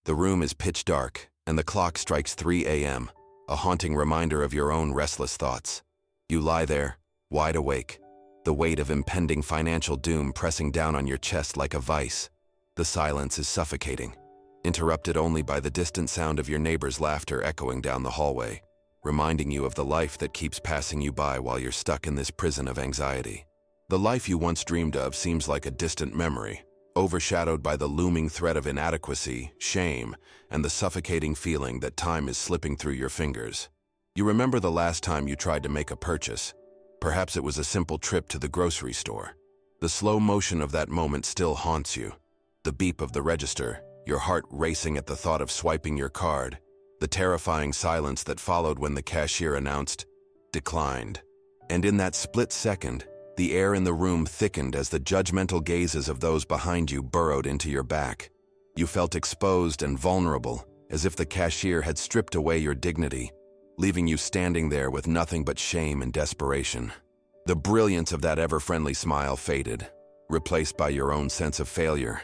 The room is pitch dark, and the clock strikes 3 a.m., a haunting reminder of your own restless thoughts. You lie there, wide awake, the weight of impending financial doom pressing down on your chest like a vice. The silence is suffocating, interrupted only by the distant sound of your neighbor's laughter echoing down the hallway, reminding you of the life that keeps passing you by while you're stuck in this prison of anxiety. The life you once dreamed of seems like a distant memory, overshadowed by the looming threat of inadequacy, shame, and the suffocating feeling that time is slipping through your fingers. You remember the last time you tried to make a purchase. Perhaps it was a simple trip to the grocery store. The slow motion of that moment still haunts you. The beep of the register, your heart racing at the thought of swiping your card, the terrifying silence that followed when the cashier announced, "Declined." And in that split second, the air in the room thickened as the judgmental gazes of those behind you burrowed into your back. You felt exposed and vulnerable, as if the cashier had stripped away your dignity, leaving you standing there with nothing but shame and desperation. The brilliance of that ever-friendly smile faded, replaced by your own sense of failure.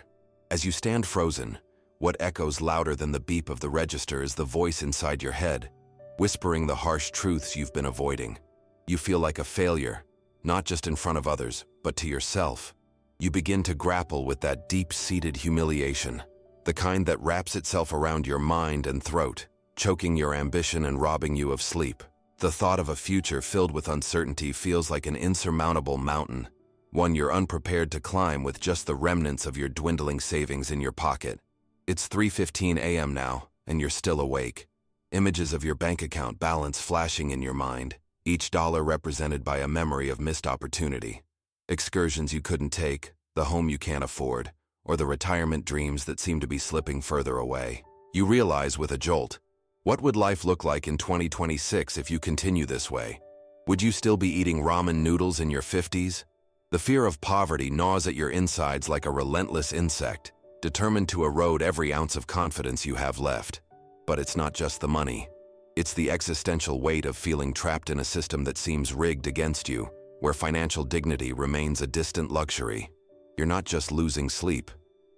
As you stand frozen, what echoes louder than the beep of the register is the voice inside your head, whispering the harsh truths you've been avoiding. You feel like a failure, not just in front of others, but to yourself. You begin to grapple with that deep-seated humiliation, the kind that wraps itself around your mind and throat, choking your ambition and robbing you of sleep. The thought of a future filled with uncertainty feels like an insurmountable mountain, one you're unprepared to climb with just the remnants of your dwindling savings in your pocket. It's 3:15 a.m. now, and you're still awake. Images of your bank account balance flashing in your mind, each dollar represented by a memory of missed opportunity. Excursions you couldn't take, the home you can't afford, or the retirement dreams that seem to be slipping further away. You realize with a jolt, what would life look like in 2026 if you continue this way? Would you still be eating ramen noodles in your 50s? The fear of poverty gnaws at your insides like a relentless insect, determined to erode every ounce of confidence you have left. But it's not just the money. It's the existential weight of feeling trapped in a system that seems rigged against you, where financial dignity remains a distant luxury. You're not just losing sleep,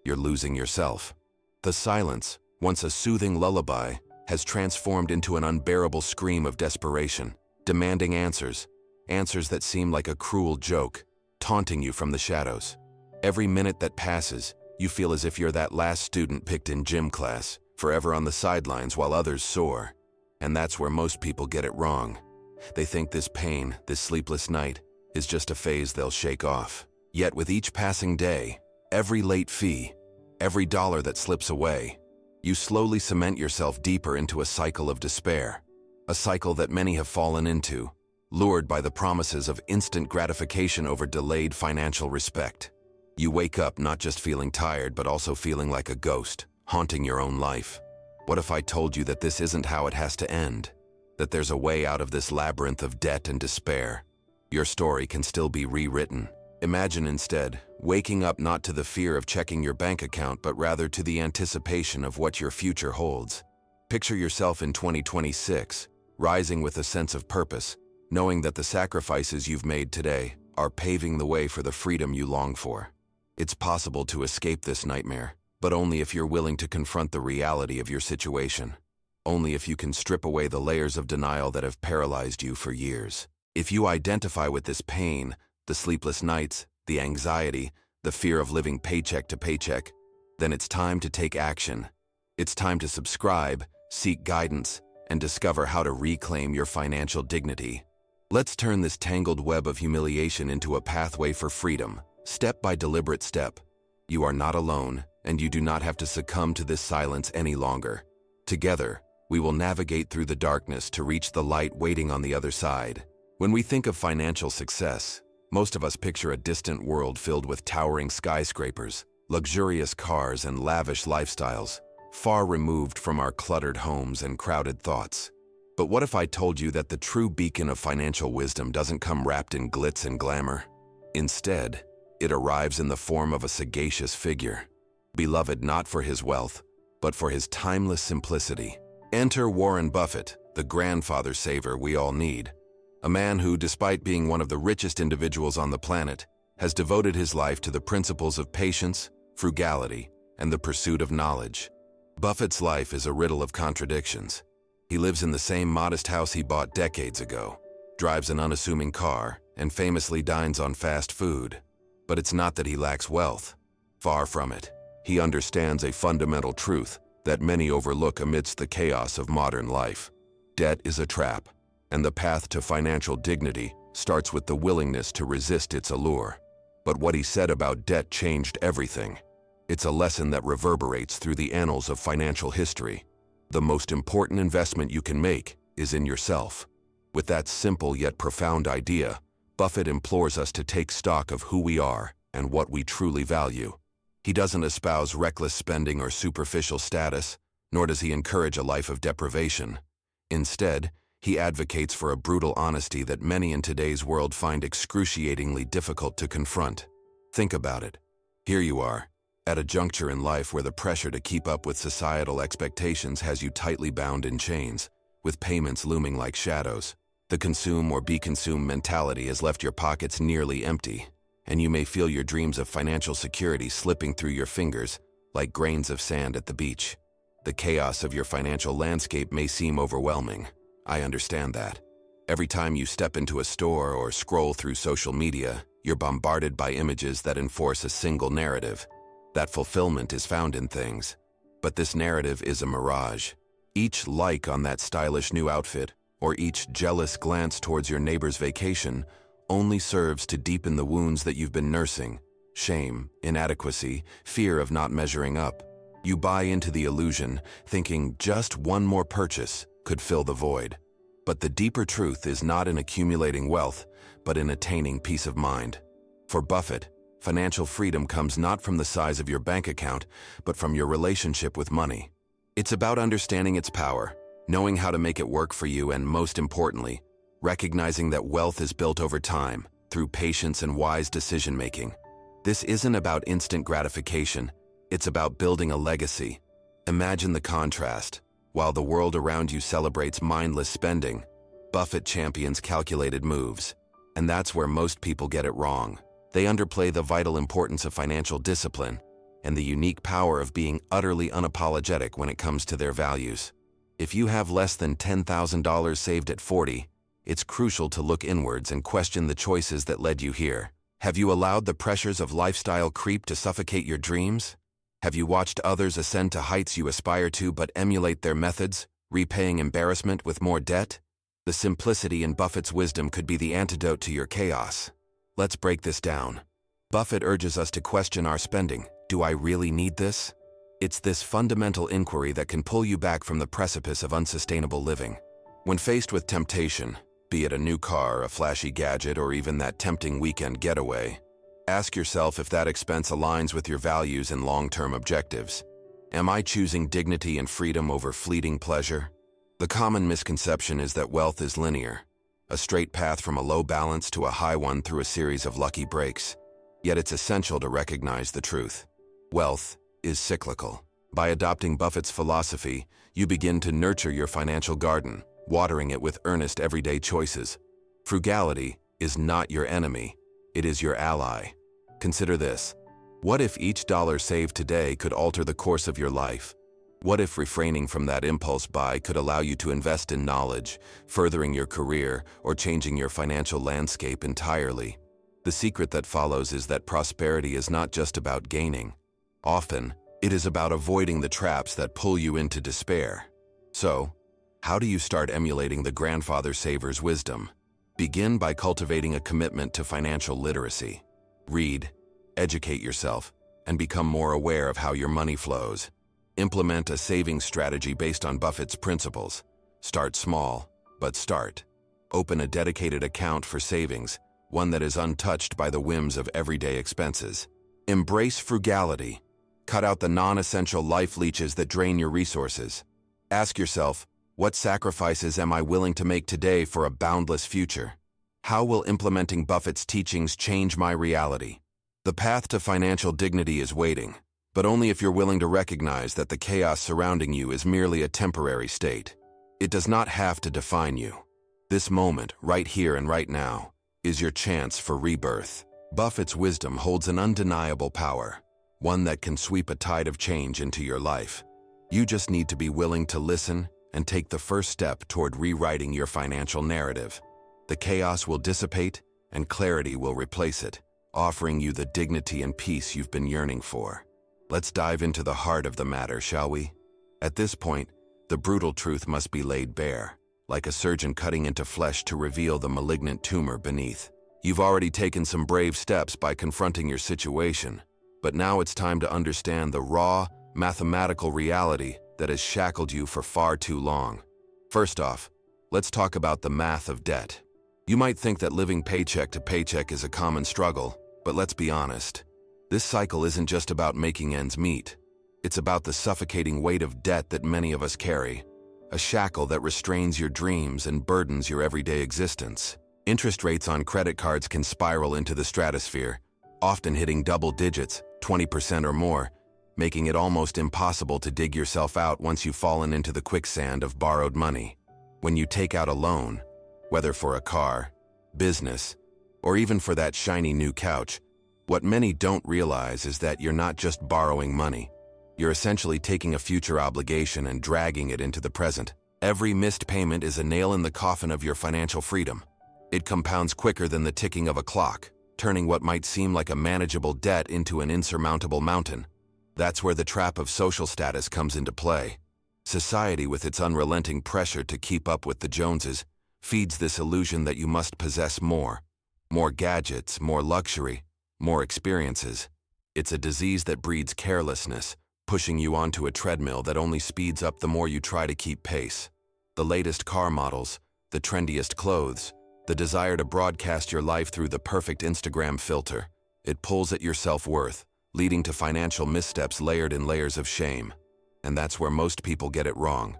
you're losing yourself. The silence, once a soothing lullaby, has transformed into an unbearable scream of desperation, demanding answers that seem like a cruel joke, taunting you from the shadows. Every minute that passes, you feel as if you're that last student picked in gym class, forever on the sidelines while others soar. And that's where most people get it wrong. They think this pain, this sleepless night, is just a phase they'll shake off. Yet with each passing day, every late fee, every dollar that slips away, you slowly cement yourself deeper into a cycle of despair, a cycle that many have fallen into, lured by the promises of instant gratification over delayed financial respect. You wake up not just feeling tired, but also feeling like a ghost, haunting your own life. What if I told you that this isn't how it has to end? That there's a way out of this labyrinth of debt and despair? Your story can still be rewritten. Imagine instead, waking up not to the fear of checking your bank account, but rather to the anticipation of what your future holds. Picture yourself in 2026, rising with a sense of purpose, knowing that the sacrifices you've made today are paving the way for the freedom you long for. It's possible to escape this nightmare, but only if you're willing to confront the reality of your situation. Only if you can strip away the layers of denial that have paralyzed you for years. If you identify with this pain, the sleepless nights, the anxiety, the fear of living paycheck to paycheck, then it's time to take action. It's time to subscribe, seek guidance, and discover how to reclaim your financial dignity. Let's turn this tangled web of humiliation into a pathway for freedom, step by deliberate step. You are not alone, and you do not have to succumb to this silence any longer. Together, we will navigate through the darkness to reach the light waiting on the other side. When we think of financial success, most of us picture a distant world filled with towering skyscrapers, luxurious cars, and lavish lifestyles, far removed from our cluttered homes and crowded thoughts. But what if I told you that the true beacon of financial wisdom doesn't come wrapped in glitz and glamour? Instead, it arrives in the form of a sagacious figure, beloved not for his wealth, but for his timeless simplicity. Enter Warren Buffett, the grandfather saver we all need. A man who, despite being one of the richest individuals on the planet, has devoted his life to the principles of patience, frugality, and the pursuit of knowledge. Buffett's life is a riddle of contradictions. He lives in the same modest house he bought decades ago, drives an unassuming car, and famously dines on fast food. But it's not that he lacks wealth. Far from it. He understands a fundamental truth that many overlook amidst the chaos of modern life. Debt is a trap, and the path to financial dignity starts with the willingness to resist its allure. But what he said about debt changed everything. It's a lesson that reverberates through the annals of financial history. The most important investment you can make is in yourself. With that simple yet profound idea, Buffett implores us to take stock of who we are and what we truly value. He doesn't espouse reckless spending or superficial status, nor does he encourage a life of deprivation. Instead, he advocates for a brutal honesty that many in today's world find excruciatingly difficult to confront. Think about it. Here you are, at a juncture in life where the pressure to keep up with societal expectations has you tightly bound in chains, with payments looming like shadows. The consume or be consumed mentality has left your pockets nearly empty, and you may feel your dreams of financial security slipping through your fingers like grains of sand at the beach. The chaos of your financial landscape may seem overwhelming. I understand that. Every time you step into a store or scroll through social media, you're bombarded by images that enforce a single narrative. That fulfillment is found in things. But this narrative is a mirage. Each like on that stylish new outfit, or each jealous glance towards your neighbor's vacation, only serves to deepen the wounds that you've been nursing. Shame, inadequacy, fear of not measuring up. You buy into the illusion, thinking just one more purchase could fill the void. But the deeper truth is not in accumulating wealth, but in attaining peace of mind. For Buffett, financial freedom comes not from the size of your bank account, but from your relationship with money. It's about understanding its power, knowing how to make it work for you, and most importantly, recognizing that wealth is built over time, through patience and wise decision-making. This isn't about instant gratification, it's about building a legacy. Imagine the contrast. While the world around you celebrates mindless spending, Buffett champions calculated moves. And that's where most people get it wrong. They underplay the vital importance of financial discipline and the unique power of being utterly unapologetic when it comes to their values. If you have less than $10,000 saved at 40, it's crucial to look inwards and question the choices that led you here. Have you allowed the pressures of lifestyle creep to suffocate your dreams? Have you watched others ascend to heights you aspire to but emulate their methods, repaying embarrassment with more debt? The simplicity in Buffett's wisdom could be the antidote to your chaos. Let's break this down. Buffett urges us to question our spending. Do I really need this? It's this fundamental inquiry that can pull you back from the precipice of unsustainable living. When faced with temptation, be it a new car, a flashy gadget, or even that tempting weekend getaway, ask yourself if that expense aligns with your values and long-term objectives. Am I choosing dignity and freedom over fleeting pleasure? The common misconception is that wealth is linear, a straight path from a low balance to a high one through a series of lucky breaks. Yet it's essential to recognize the truth. Wealth is cyclical. By adopting Buffett's philosophy, you begin to nurture your financial garden, watering it with earnest everyday choices. Frugality is not your enemy, it is your ally. Consider this. What if each dollar saved today could alter the course of your life? What if refraining from that impulse buy could allow you to invest in knowledge, furthering your career, or changing your financial landscape entirely? The secret that follows is that prosperity is not just about gaining. Often, it is about avoiding the traps that pull you into despair. So, how do you start emulating the grandfather saver's wisdom? Begin by cultivating a commitment to financial literacy. Read, educate yourself, and become more aware of how your money flows. Implement a savings strategy based on Buffett's principles. Start small, but start. Open a dedicated account for savings, one that is untouched by the whims of everyday expenses. Embrace frugality. Cut out the non-essential life leeches that drain your resources. Ask yourself, what sacrifices am I willing to make today for a boundless future? How will implementing Buffett's teachings change my reality? The path to financial dignity is waiting, but only if you're willing to recognize that the chaos surrounding you is merely a temporary state. It does not have to define you. This moment, right here and right now, is your chance for rebirth. Buffett's wisdom holds an undeniable power, one that can sweep a tide of change into your life. You just need to be willing to listen and take the first step toward rewriting your financial narrative. The chaos will dissipate and clarity will replace it, offering you the dignity and peace you've been yearning for. Let's dive into the heart of the matter, shall we? At this point, the brutal truth must be laid bare, like a surgeon cutting into flesh to reveal the malignant tumor beneath. You've already taken some brave steps by confronting your situation, but now it's time to understand the raw, mathematical reality that has shackled you for far too long. First off, let's talk about the math of debt. You might think that living paycheck to paycheck is a common struggle, but let's be honest. This cycle isn't just about making ends meet. It's about the suffocating weight of debt that many of us carry, a shackle that restrains your dreams and burdens your everyday existence. Interest rates on credit cards can spiral into the stratosphere, often hitting double digits, 20% or more, making it almost impossible to dig yourself out once you've fallen into the quicksand of borrowed money. When you take out a loan, whether for a car, business, or even for that shiny new couch, what many don't realize is that you're not just borrowing money. You're essentially taking a future obligation and dragging it into the present. Every missed payment is a nail in the coffin of your financial freedom. It compounds quicker than the ticking of a clock, turning what might seem like a manageable debt into an insurmountable mountain. That's where the trap of social status comes into play. Society, with its unrelenting pressure to keep up with the Joneses, feeds this illusion that you must possess more gadgets, more luxury, more experiences. It's a disease that breeds carelessness, pushing you onto a treadmill that only speeds up the more you try to keep pace. The latest car models, the trendiest clothes, the desire to broadcast your life through the perfect Instagram filter. It pulls at your self-worth, leading to financial missteps layered in layers of shame. And that's where most people get it wrong.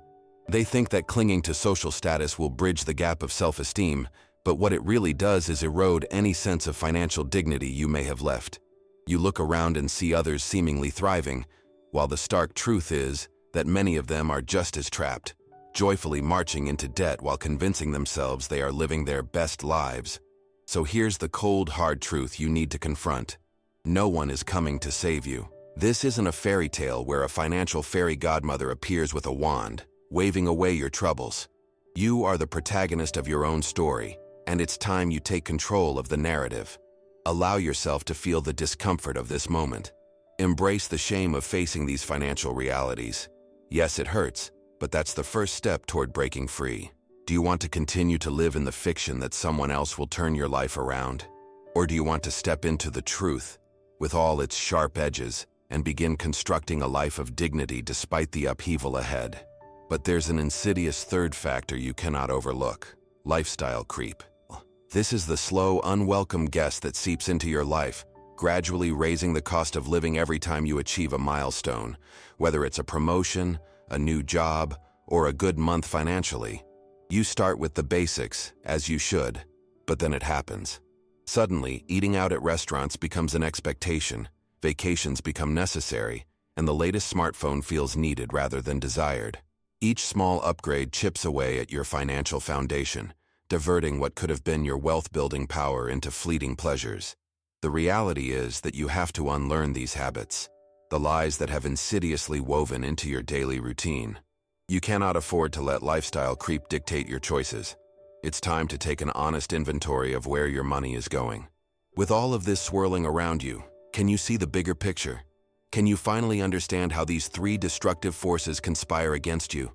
They think that clinging to social status will bridge the gap of self-esteem, but what it really does is erode any sense of financial dignity you may have left. You look around and see others seemingly thriving, while the stark truth is that many of them are just as trapped, joyfully marching into debt while convincing themselves they are living their best lives. So here's the cold, hard truth you need to confront. No one is coming to save you. This isn't a fairy tale where a financial fairy godmother appears with a wand, waving away your troubles. You are the protagonist of your own story, and it's time you take control of the narrative. Allow yourself to feel the discomfort of this moment. Embrace the shame of facing these financial realities. Yes, it hurts, but that's the first step toward breaking free. Do you want to continue to live in the fiction that someone else will turn your life around? Or do you want to step into the truth, with all its sharp edges, and begin constructing a life of dignity despite the upheaval ahead? But there's an insidious third factor you cannot overlook: lifestyle creep. This is the slow, unwelcome guest that seeps into your life, gradually raising the cost of living every time you achieve a milestone, whether it's a promotion, a new job, or a good month financially. You start with the basics, as you should, but then it happens. Suddenly, eating out at restaurants becomes an expectation, vacations become necessary, and the latest smartphone feels needed rather than desired. Each small upgrade chips away at your financial foundation, diverting what could have been your wealth-building power into fleeting pleasures. The reality is that you have to unlearn these habits, the lies that have insidiously woven into your daily routine. You cannot afford to let lifestyle creep dictate your choices. It's time to take an honest inventory of where your money is going. With all of this swirling around you, can you see the bigger picture? Can you finally understand how these three destructive forces conspire against you?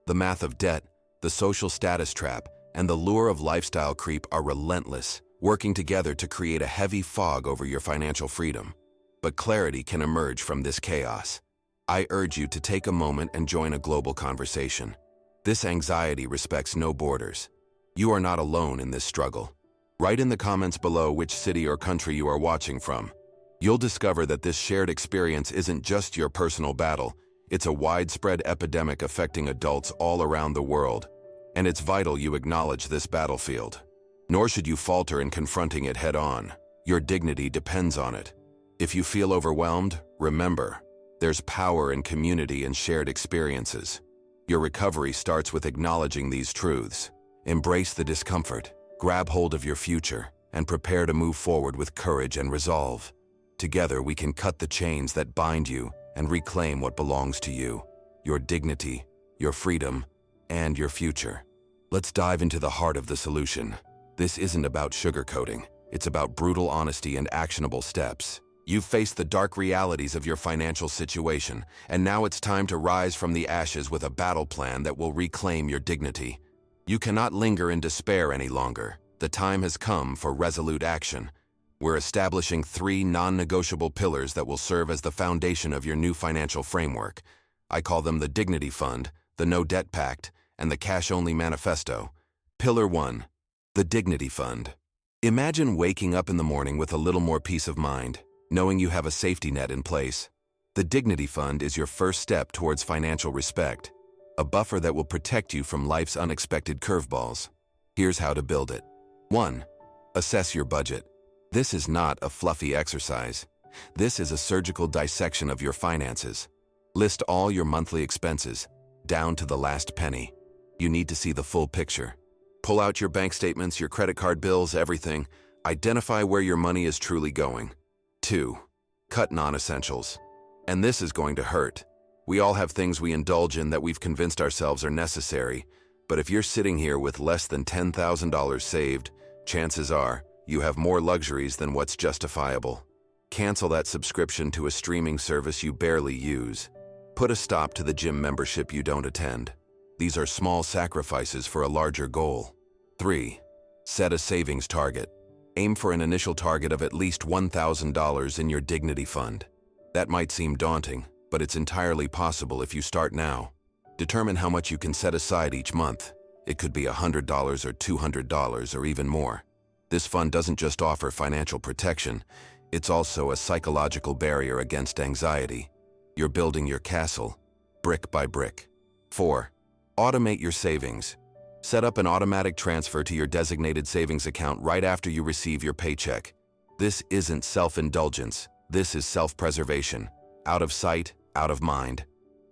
The math of debt, the social status trap, and the lure of lifestyle creep are relentless, working together to create a heavy fog over your financial freedom. But clarity can emerge from this chaos. I urge you to take a moment and join a global conversation. This anxiety respects no borders. You are not alone in this struggle. Write in the comments below which city or country you are watching from. You'll discover that this shared experience isn't just your personal battle, it's a widespread epidemic affecting adults all around the world. And it's vital you acknowledge this battlefield. Nor should you falter in confronting it head-on. Your dignity depends on it. If you feel overwhelmed, remember, there's power in community and shared experiences. Your recovery starts with acknowledging these truths. Embrace the discomfort, grab hold of your future, and prepare to move forward with courage and resolve. Together, we can cut the chains that bind you and reclaim what belongs to you. your dignity, your freedom, and your future. Let's dive into the heart of the solution. This isn't about sugarcoating. It's about brutal honesty and actionable steps. You've faced the dark realities of your financial situation, and now it's time to rise from the ashes with a battle plan that will reclaim your dignity. You cannot linger in despair any longer. The time has come for resolute action. We're establishing 3 non-negotiable pillars that will serve as the foundation of your new financial framework. I call them the Dignity Fund, the No Debt Pact, and the Cash-Only Manifesto. Pillar 1. The Dignity Fund. Imagine waking up in the morning with a little more peace of mind, knowing you have a safety net in place. The Dignity Fund is your first step towards financial respect, a buffer that will protect you from life's unexpected curveballs. Here's how to build it. 1. Assess your budget. This is not a fluffy exercise. This is a surgical dissection of your finances. List all your monthly expenses, down to the last penny. You need to see the full picture. Pull out your bank statements, your credit card bills, everything. Identify where your money is truly going. 2. Cut non-essentials. And this is going to hurt. We all have things we indulge in that we've convinced ourselves are necessary, but if you're sitting here with less than $10,000 saved, chances are you have more luxuries than what's justifiable. Cancel that subscription to a streaming service you barely use. Put a stop to the gym membership you don't attend. These are small sacrifices for a larger goal. 3. Set a savings target. Aim for an initial target of at least $1,000 in your Dignity Fund. That might seem daunting, but it's entirely possible if you start now. Determine how much you can set aside each month. It could be $100 or $200 or even more. This fund doesn't just offer financial protection, it's also a psychological barrier against anxiety. You're building your castle, brick by brick. 4. Automate your savings. Set up an automatic transfer to your designated savings account right after you receive your paycheck. This isn't self-indulgence, this is self-preservation. Out of sight, out of mind.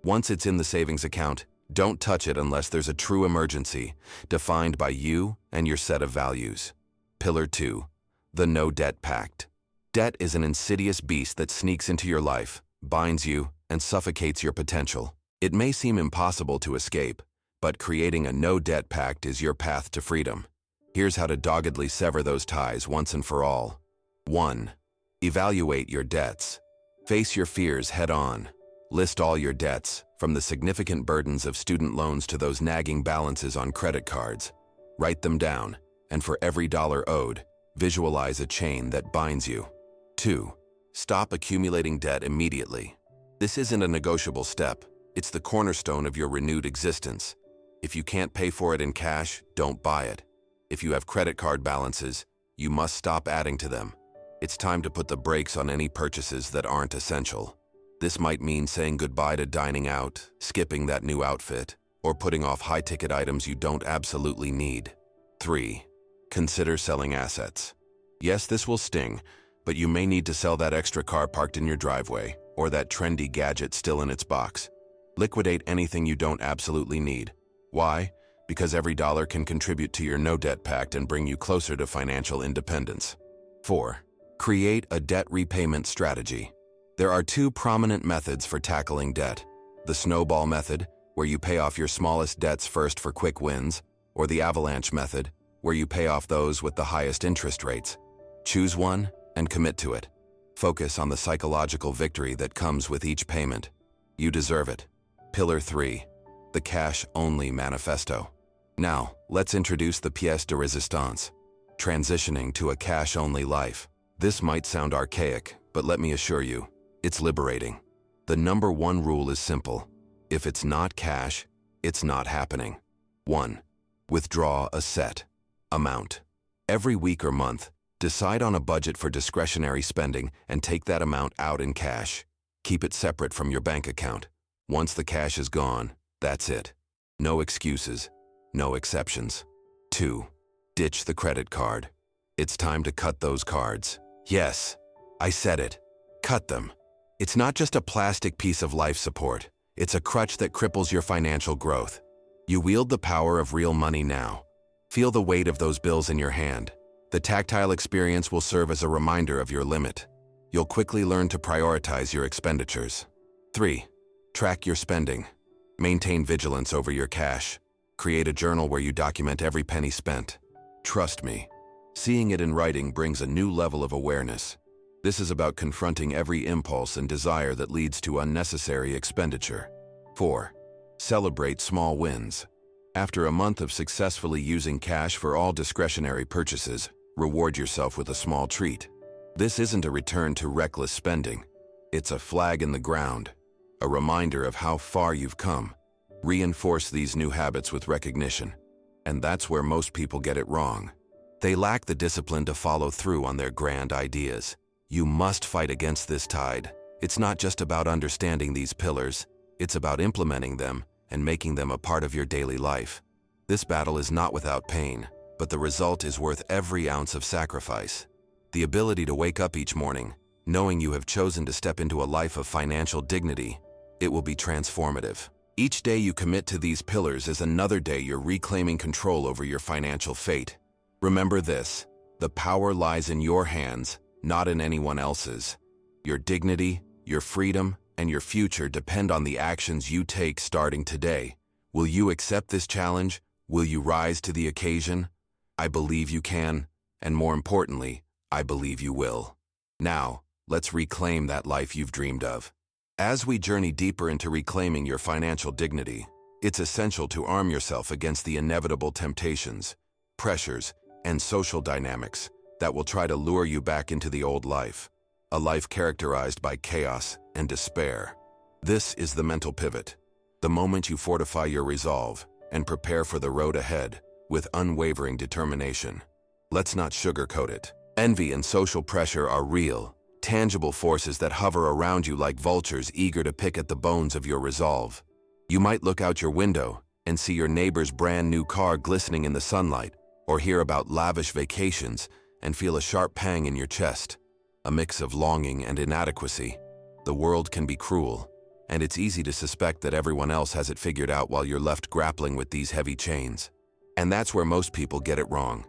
Once it's in the savings account, don't touch it unless there's a true emergency, defined by you and your set of values. Pillar 2. The No Debt Pact. Debt is an insidious beast that sneaks into your life, binds you, and suffocates your potential. It may seem impossible to escape, but creating a no-debt pact is your path to freedom. Here's how to doggedly sever those ties once and for all. 1. Evaluate your debts. Face your fears head-on. List all your debts, from the significant burdens of student loans to those nagging balances on credit cards. Write them down, and for every dollar owed, visualize a chain that binds you. 2. Stop accumulating debt immediately. This isn't a negotiable step. It's the cornerstone of your renewed existence. If you can't pay for it in cash, don't buy it. If you have credit card balances, you must stop adding to them. It's time to put the brakes on any purchases that aren't essential. This might mean saying goodbye to dining out, skipping that new outfit, or putting off high-ticket items you don't absolutely need. 3. Consider selling assets. Yes, this will sting, but you may need to sell that extra car parked in your driveway, or that trendy gadget still in its box. Liquidate anything you don't absolutely need. Why? Because every dollar can contribute to your no-debt pact and bring you closer to financial independence. 4. Create a debt repayment strategy. There are 2 prominent methods for tackling debt. The snowball method, where you pay off your smallest debts first for quick wins, or the avalanche method, where you pay off those with the highest interest rates. Choose one and commit to it. Focus on the psychological victory that comes with each payment. You deserve it. Pillar 3. The Cash-Only Manifesto. Now, let's introduce the pièce de résistance. Transitioning to a cash-only life. This might sound archaic, but let me assure you, it's liberating. The number 1 rule is simple. If it's not cash, it's not happening. 1. Withdraw a set amount. Every week or month, decide on a budget for discretionary spending and take that amount out in cash. Keep it separate from your bank account. Once the cash is gone, that's it. No excuses, no exceptions. 2. Ditch the credit card. It's time to cut those cards. Yes, I said it. Cut them. It's not just a plastic piece of life support. It's a crutch that cripples your financial growth. You wield the power of real money now. Feel the weight of those bills in your hand. The tactile experience will serve as a reminder of your limit. You'll quickly learn to prioritize your expenditures. 3. Track your spending. Maintain vigilance over your cash. Create a journal where you document every penny spent. Trust me, seeing it in writing brings a new level of awareness. This is about confronting every impulse and desire that leads to unnecessary expenditure. 4. Celebrate small wins. After a month of successfully using cash for all discretionary purchases, reward yourself with a small treat. This isn't a return to reckless spending. It's a flag in the ground, a reminder of how far you've come. Reinforce these new habits with recognition. And that's where most people get it wrong. They lack the discipline to follow through on their grand ideas. You must fight against this tide. It's not just about understanding these pillars, it's about implementing them and making them a part of your daily life. This battle is not without pain, but the result is worth every ounce of sacrifice. The ability to wake up each morning, knowing you have chosen to step into a life of financial dignity, it will be transformative. Each day you commit to these pillars is another day you're reclaiming control over your financial fate. Remember this, the power lies in your hands, not in anyone else's. Your dignity, your freedom, and your future depend on the actions you take starting today. Will you accept this challenge? Will you rise to the occasion? I believe you can, and more importantly, I believe you will. Now, let's reclaim that life you've dreamed of. As we journey deeper into reclaiming your financial dignity, it's essential to arm yourself against the inevitable temptations, pressures, and social dynamics that will try to lure you back into the old life, a life characterized by chaos and despair. This is the mental pivot, the moment you fortify your resolve and prepare for the road ahead with unwavering determination. Let's not sugarcoat it. Envy and social pressure are real, tangible forces that hover around you like vultures eager to pick at the bones of your resolve. You might look out your window and see your neighbor's brand new car glistening in the sunlight, or hear about lavish vacations and feel a sharp pang in your chest, a mix of longing and inadequacy. The world can be cruel, and it's easy to suspect that everyone else has it figured out while you're left grappling with these heavy chains. And that's where most people get it wrong.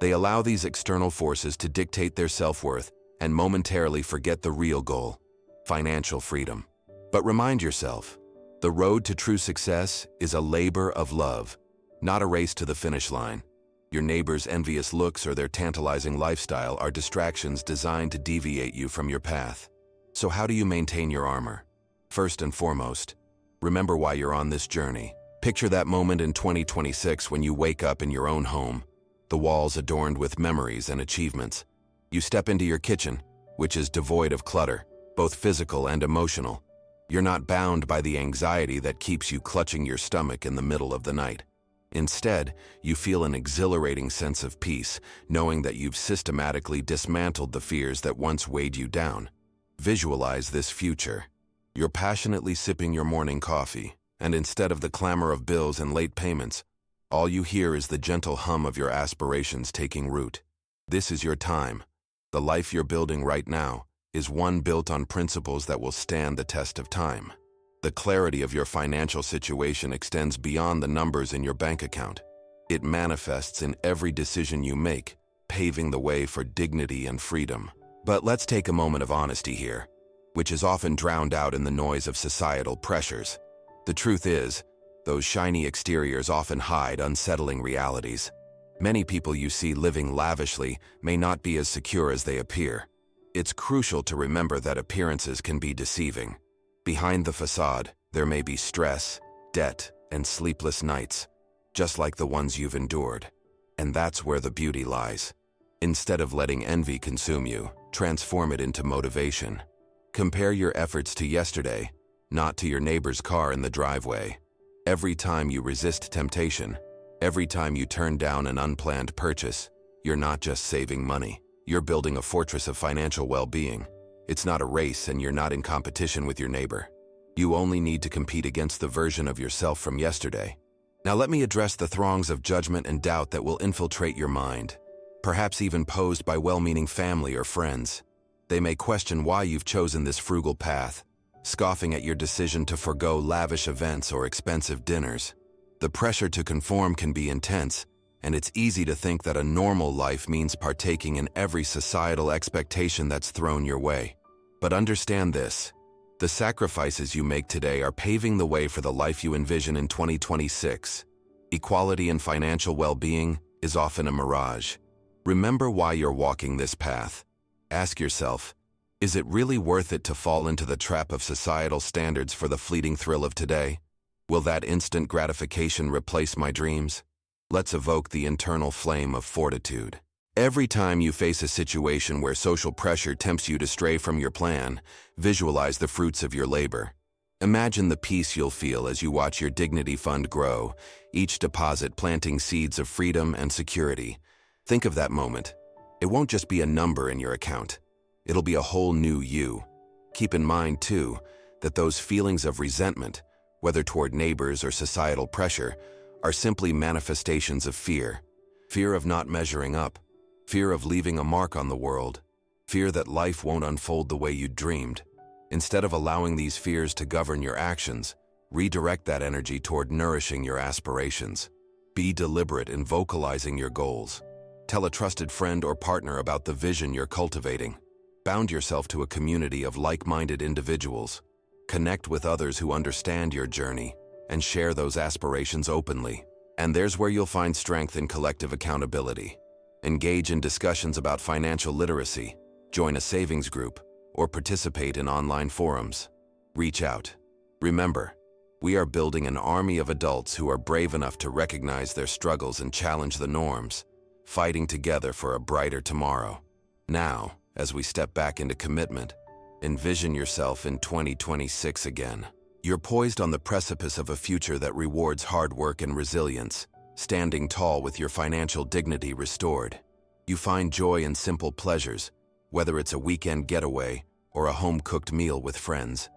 They allow these external forces to dictate their self-worth and momentarily forget the real goal, financial freedom. But remind yourself, the road to true success is a labor of love, not a race to the finish line. Your neighbor's envious looks or their tantalizing lifestyle are distractions designed to deviate you from your path. So how do you maintain your armor? First and foremost, remember why you're on this journey. Picture that moment in 2026 when you wake up in your own home, the walls adorned with memories and achievements. You step into your kitchen, which is devoid of clutter, both physical and emotional. You're not bound by the anxiety that keeps you clutching your stomach in the middle of the night. Instead, you feel an exhilarating sense of peace, knowing that you've systematically dismantled the fears that once weighed you down. Visualize this future. You're passionately sipping your morning coffee, and instead of the clamor of bills and late payments, all you hear is the gentle hum of your aspirations taking root. This is your time. The life you're building right now is one built on principles that will stand the test of time. The clarity of your financial situation extends beyond the numbers in your bank account. It manifests in every decision you make, paving the way for dignity and freedom. But let's take a moment of honesty here, which is often drowned out in the noise of societal pressures. The truth is, those shiny exteriors often hide unsettling realities. Many people you see living lavishly may not be as secure as they appear. It's crucial to remember that appearances can be deceiving. Behind the facade, there may be stress, debt, and sleepless nights, just like the ones you've endured. And that's where the beauty lies. Instead of letting envy consume you, transform it into motivation. Compare your efforts to yesterday, not to your neighbor's car in the driveway. Every time you resist temptation, every time you turn down an unplanned purchase, you're not just saving money. You're building a fortress of financial well-being. It's not a race, and you're not in competition with your neighbor. You only need to compete against the version of yourself from yesterday. Now let me address the throngs of judgment and doubt that will infiltrate your mind, perhaps even posed by well-meaning family or friends. They may question why you've chosen this frugal path, scoffing at your decision to forego lavish events or expensive dinners. The pressure to conform can be intense, and it's easy to think that a normal life means partaking in every societal expectation that's thrown your way. But understand this, The sacrifices you make today are paving the way for the life you envision in 2026. Equality and financial well-being is often a mirage. Remember why you're walking this path. Ask yourself, is it really worth it to fall into the trap of societal standards for the fleeting thrill of today? Will that instant gratification replace my dreams? Let's evoke the internal flame of fortitude. Every time you face a situation where social pressure tempts you to stray from your plan, visualize the fruits of your labor. Imagine the peace you'll feel as you watch your dignity fund grow, each deposit planting seeds of freedom and security. Think of that moment. It won't just be a number in your account. It'll be a whole new you. Keep in mind, too, that those feelings of resentment, whether toward neighbors or societal pressure, are simply manifestations of fear. Fear of not measuring up. Fear of leaving a mark on the world. Fear that life won't unfold the way you dreamed. Instead of allowing these fears to govern your actions, redirect that energy toward nourishing your aspirations. Be deliberate in vocalizing your goals. Tell a trusted friend or partner about the vision you're cultivating. Bound yourself to a community of like-minded individuals. Connect with others who understand your journey and share those aspirations openly. And there's where you'll find strength in collective accountability. Engage in discussions about financial literacy, join a savings group, or participate in online forums. Reach out. Remember, we are building an army of adults who are brave enough to recognize their struggles and challenge the norms, fighting together for a brighter tomorrow. Now, as we step back into commitment, envision yourself in 2026 again. You're poised on the precipice of a future that rewards hard work and resilience, standing tall with your financial dignity restored. You find joy in simple pleasures, whether it's a weekend getaway or a home-cooked meal with friends.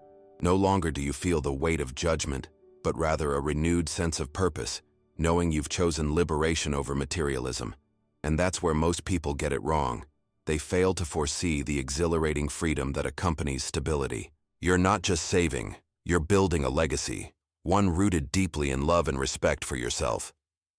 No longer do you feel the weight of judgment, but rather a renewed sense of purpose, knowing you've chosen liberation over materialism. And that's where most people get it wrong. They fail to foresee the exhilarating freedom that accompanies stability. You're not just saving, you're building a legacy, one rooted deeply in love and respect for yourself.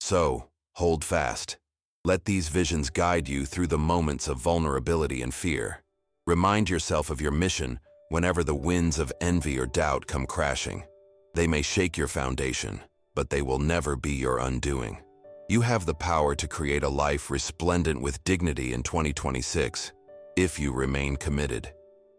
So, hold fast. Let these visions guide you through the moments of vulnerability and fear. Remind yourself of your mission whenever the winds of envy or doubt come crashing. They may shake your foundation, but they will never be your undoing. You have the power to create a life resplendent with dignity in 2026, if you remain committed.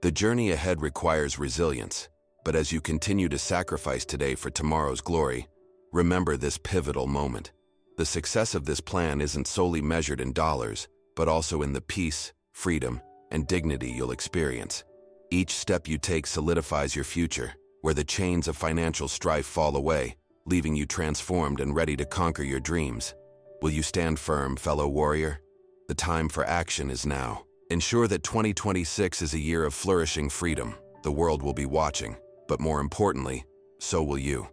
The journey ahead requires resilience, but as you continue to sacrifice today for tomorrow's glory, remember this pivotal moment. The success of this plan isn't solely measured in dollars, but also in the peace, freedom, and dignity you'll experience. Each step you take solidifies your future, where the chains of financial strife fall away, leaving you transformed and ready to conquer your dreams. Will you stand firm, fellow warrior? The time for action is now. Ensure that 2026 is a year of flourishing freedom. The world will be watching, but more importantly, so will you.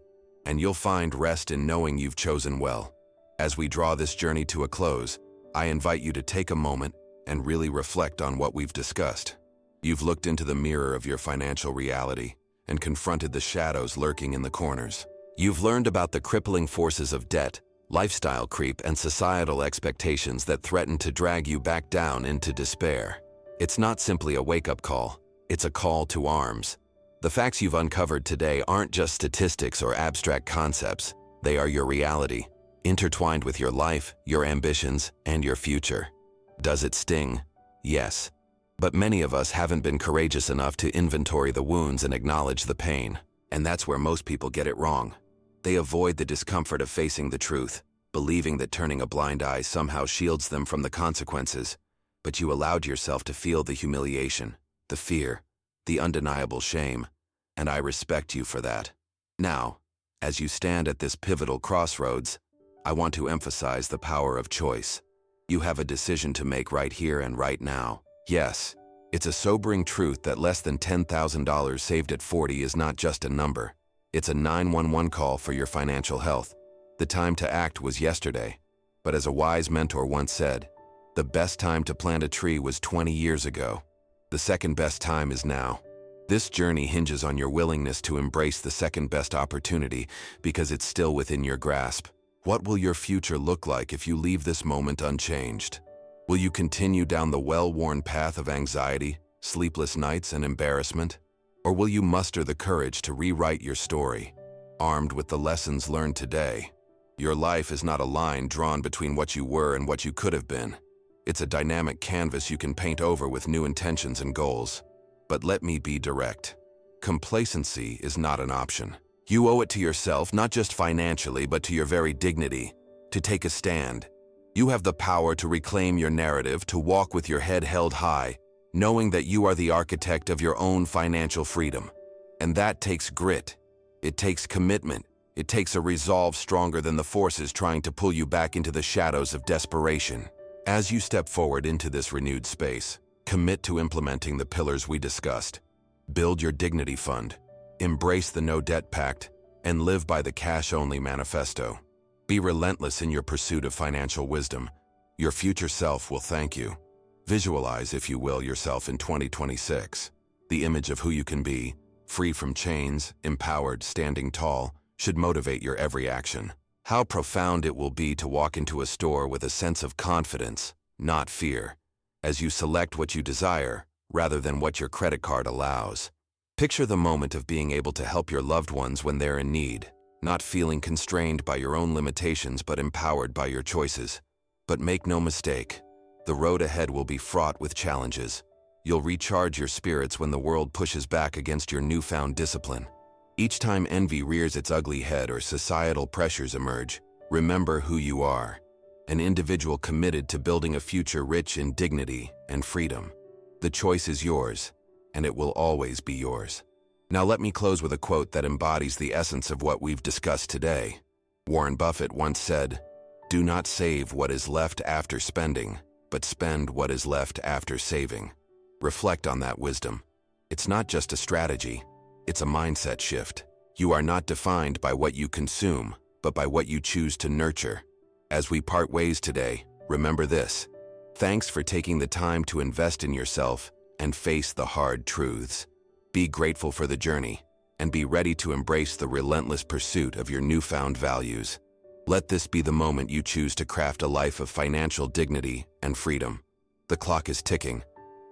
And you'll find rest in knowing you've chosen well. As we draw this journey to a close, I invite you to take a moment and really reflect on what we've discussed. You've looked into the mirror of your financial reality and confronted the shadows lurking in the corners. You've learned about the crippling forces of debt, lifestyle creep, and societal expectations that threaten to drag you back down into despair. It's not simply a wake-up call, it's a call to arms. The facts you've uncovered today aren't just statistics or abstract concepts, they are your reality, intertwined with your life, your ambitions, and your future. Does it sting? Yes. But many of us haven't been courageous enough to inventory the wounds and acknowledge the pain. And that's where most people get it wrong. They avoid the discomfort of facing the truth, believing that turning a blind eye somehow shields them from the consequences. But you allowed yourself to feel the humiliation, the fear, the undeniable shame, and I respect you for that. Now, as you stand at this pivotal crossroads, I want to emphasize the power of choice. You have a decision to make right here and right now. Yes, it's a sobering truth that less than $10,000 saved at 40 is not just a number. It's a 911 call for your financial health. The time to act was yesterday, but as a wise mentor once said, the best time to plant a tree was 20 years ago. The second best time is now. This journey hinges on your willingness to embrace the second best opportunity because it's still within your grasp. What will your future look like if you leave this moment unchanged? Will you continue down the well-worn path of anxiety, sleepless nights, and embarrassment? Or will you muster the courage to rewrite your story, armed with the lessons learned today? Your life is not a line drawn between what you were and what you could have been. It's a dynamic canvas you can paint over with new intentions and goals. But let me be direct. Complacency is not an option. You owe it to yourself, not just financially, but to your very dignity, to take a stand. You have the power to reclaim your narrative, to walk with your head held high, knowing that you are the architect of your own financial freedom. And that takes grit. It takes commitment. It takes a resolve stronger than the forces trying to pull you back into the shadows of desperation. As you step forward into this renewed space, commit to implementing the pillars we discussed. Build your dignity fund, embrace the no-debt pact, and live by the cash-only manifesto. Be relentless in your pursuit of financial wisdom. Your future self will thank you. Visualize, if you will, yourself in 2026. The image of who you can be, free from chains, empowered, standing tall, should motivate your every action. How profound it will be to walk into a store with a sense of confidence, not fear, as you select what you desire rather than what your credit card allows. Picture the moment of being able to help your loved ones when they're in need, not feeling constrained by your own limitations but empowered by your choices. But make no mistake, the road ahead will be fraught with challenges. You'll recharge your spirits when the world pushes back against your newfound discipline. Each time envy rears its ugly head or societal pressures emerge, remember who you are, an individual committed to building a future rich in dignity and freedom. The choice is yours, and it will always be yours. Now let me close with a quote that embodies the essence of what we've discussed today. Warren Buffett once said, "Do not save what is left after spending, but spend what is left after saving." Reflect on that wisdom. It's not just a strategy. It's a mindset shift. You are not defined by what you consume, but by what you choose to nurture. As we part ways today, remember this. Thanks for taking the time to invest in yourself and face the hard truths. Be grateful for the journey, and be ready to embrace the relentless pursuit of your newfound values. Let this be the moment you choose to craft a life of financial dignity and freedom. The clock is ticking,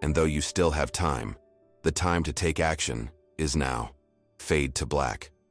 and though you still have time, the time to take action is now. Fade to black.